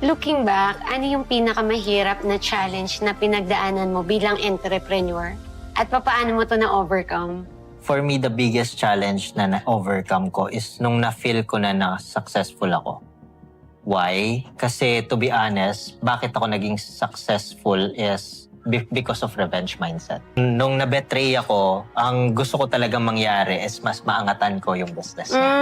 Looking back, ano yung pinakamahirap na challenge na pinagdaanan mo bilang entrepreneur? At paano mo to na-overcome? For me, the biggest challenge na na-overcome ko is nung na-feel ko na successful ako. Why? Kasi to be honest, bakit ako naging successful is because of revenge mindset. Nung na-betray ako, ang gusto ko talagang mangyari is mas maangatan ko yung business niya.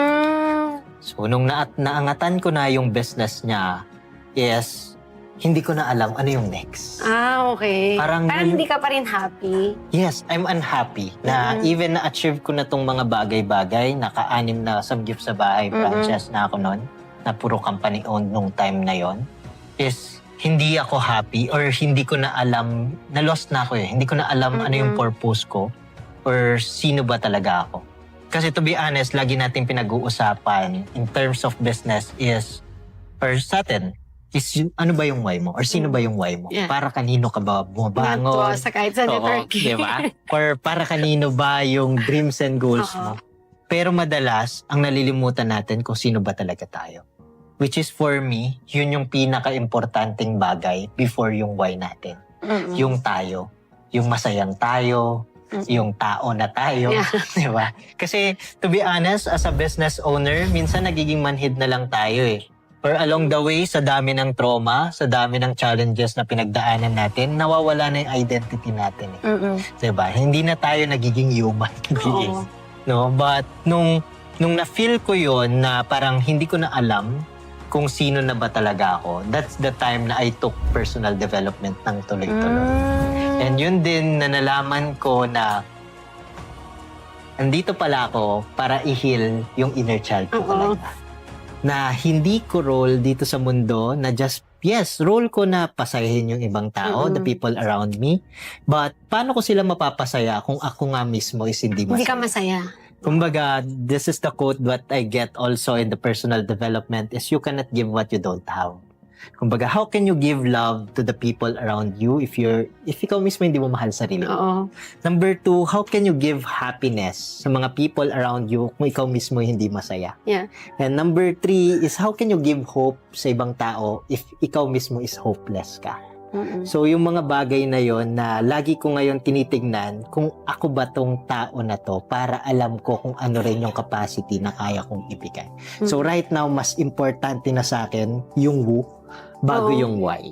So, nung naangatan ko na yung business niya, is hindi ko na alam ano yung next. Okay. Parang hindi ka pa rin happy? Yes, I'm unhappy na even na-achieve ko na tong mga bagay-bagay, naka-anim na samgyup sa bahay franchise na ako noon, na puro company-owned nung time na yon, is hindi ako happy or hindi ko na alam, na-lost na ako eh. Hindi ko na alam ano yung purpose ko or sino ba talaga ako. Kasi to be honest, lagi natin pinag-uusapan in terms of business is, or sa atin, is ano ba yung why mo? Or sino ba yung why mo? Yeah. Para kanino ka ba bumabangon? Sa kahit sa networking. Diba? Or para kanino ba yung dreams and goals mo? Pero madalas, ang nalilimutan natin kung sino ba talaga tayo. Which is for me, yun yung pinaka-importanting bagay before yung why natin. Yung tayo. Yung masayang tayo. Yung tao na tayo. Yeah. Diba? Kasi to be honest, as a business owner, minsan nagiging manhid na lang tayo eh. Or along the way, sa dami ng trauma, sa dami ng challenges na pinagdaanan natin, nawawala na yung identity natin eh. Diba? Hindi na tayo nagiging human. No? But nung na-feel ko yon na parang hindi ko na alam kung sino na ba talaga ako, that's the time na I took personal development ng tuloy-tuloy. And yun din na nalaman ko na andito pala ako para i-heal yung inner child ko talaga. Na hindi ko role dito sa mundo na just, yes, role ko na pasayahin yung ibang tao, the people around me. But paano ko sila mapapasaya kung ako nga mismo is hindi masaya? Hindi ka masaya. Kumbaga, this is the quote that I get also in the personal development is you cannot give what you don't have. Kumbaga, how can you give love to the people around you if ikaw mismo hindi mo mahal sarili mo? Number 2, how can you give happiness sa mga people around you kung ikaw mismo hindi masaya? Yeah. And number 3 is how can you give hope sa ibang tao if ikaw mismo is hopeless ka? So, yung mga bagay na yon na lagi ko ngayon tinitignan kung ako ba tong tao na to para alam ko kung ano rin yung capacity na kaya kong ibigay. So, right now, mas importante na sa akin yung who bago yung why.